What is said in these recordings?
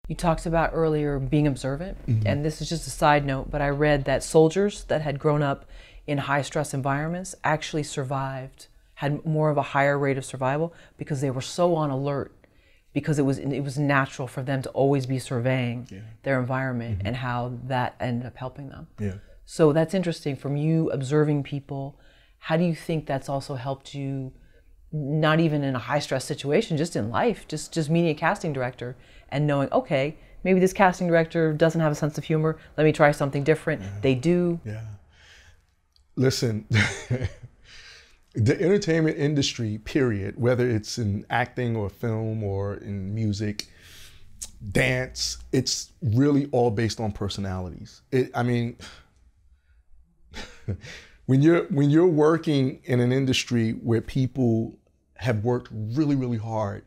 You talked about earlier being observant, Hmm. and this is just a side note, but I read that soldiers that had grown up in high stress environments actually survived, had more of a higher rate of survival because they were so on alert, because it was natural for them to always be surveying Yeah. their environment Hmm. and how that ended up helping them. Yeah. So that's interesting from you observing people. How do you think that's also helped you, not even in a high stress situation, just in life, just meeting a casting director and knowing, okay, maybe this casting director doesn't have a sense of humor. Let me try something different. Yeah. They do. Yeah. Listen, the entertainment industry, period, whether it's in acting or film or in music, dance, it's really all based on personalities. I mean, when you're working in an industry where people have worked really, really hard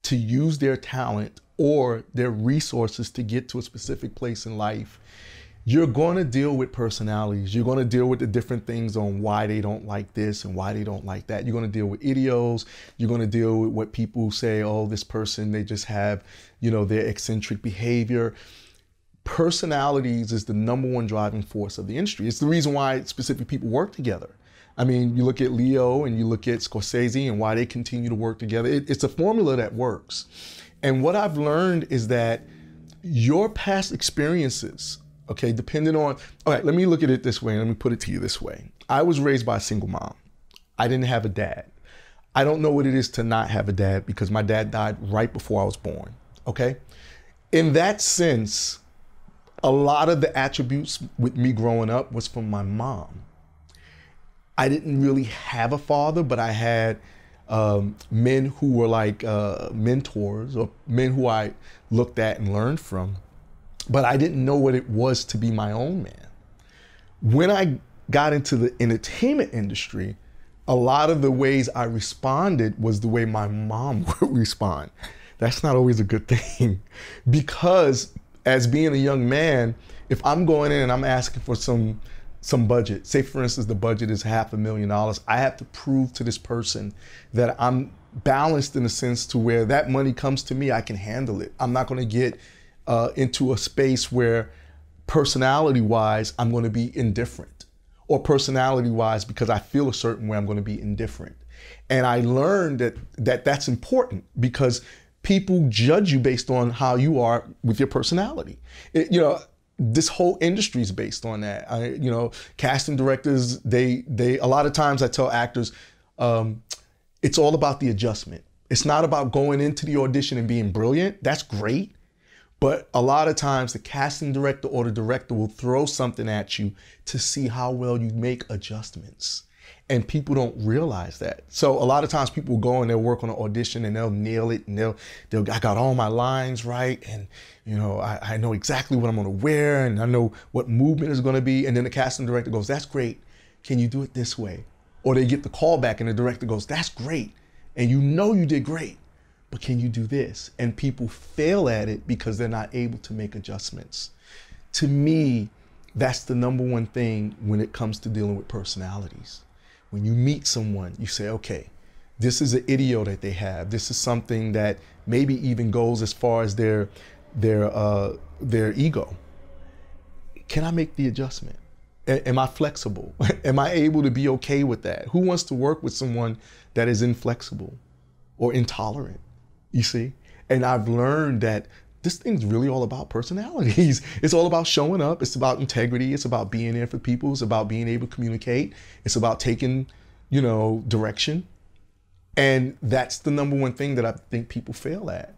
to use their talent or their resources to get to a specific place in life, you're going to deal with personalities. You're going to deal with the different things on why they don't like this and why they don't like that. You're going to deal with ideos. You're going to deal with what people say, oh, this person, they just have, their eccentric behavior. Personalities is the number one driving force of the industry. It's the reason why specific people work together. I mean, you look at Leo and you look at Scorsese and why they continue to work together. It's a formula that works. And what I've learned is that your past experiences, okay, depending on, all right, let me look at it this way. Let me put it to you this way. I was raised by a single mom. I didn't have a dad. I don't know what it is to not have a dad because my dad died right before I was born, okay? In that sense, a lot of the attributes with me growing up was from my mom. I didn't really have a father, but I had men who were like mentors or men who I looked at and learned from, but I didn't know what it was to be my own man. When I got into the entertainment industry, a lot of the ways I responded was the way my mom would respond. That's not always a good thing because as being a young man, if I'm going in and I'm asking for some budget, say for instance, the budget is $500,000, I have to prove to this person that I'm balanced in a sense to where that money comes to me, I can handle it. I'm not gonna get into a space where personality-wise, I'm gonna be indifferent, or personality-wise, because I feel a certain way, I'm gonna be indifferent. And I learned that's important because people judge you based on how you are with your personality. This whole industry is based on that. Casting directors, they a lot of times I tell actors, it's all about the adjustment. It's not about going into the audition and being brilliant. That's great. But a lot of times the casting director or the director will throw something at you to see how well you make adjustments. And people don't realize that. So a lot of times people go and they'll work on an audition and they'll nail it and I got all my lines right and I know exactly what I'm gonna wear and I know what movement is gonna be, and then the casting director goes, that's great, can you do it this way? Or they get the call back and the director goes, that's great, and you did great, but can you do this? And people fail at it because they're not able to make adjustments. To me, that's the number one thing when it comes to dealing with personalities. When you meet someone, you say, okay, this is an ideo that they have. This is something that maybe even goes as far as their ego. Can I make the adjustment? Am I flexible? Am I able to be okay with that? Who wants to work with someone that is inflexible or intolerant? You see? And I've learned that this thing's really all about personalities. It's all about showing up. It's about integrity. It's about being there for people. It's about being able to communicate. It's about taking, direction. And that's the number one thing that I think people fail at.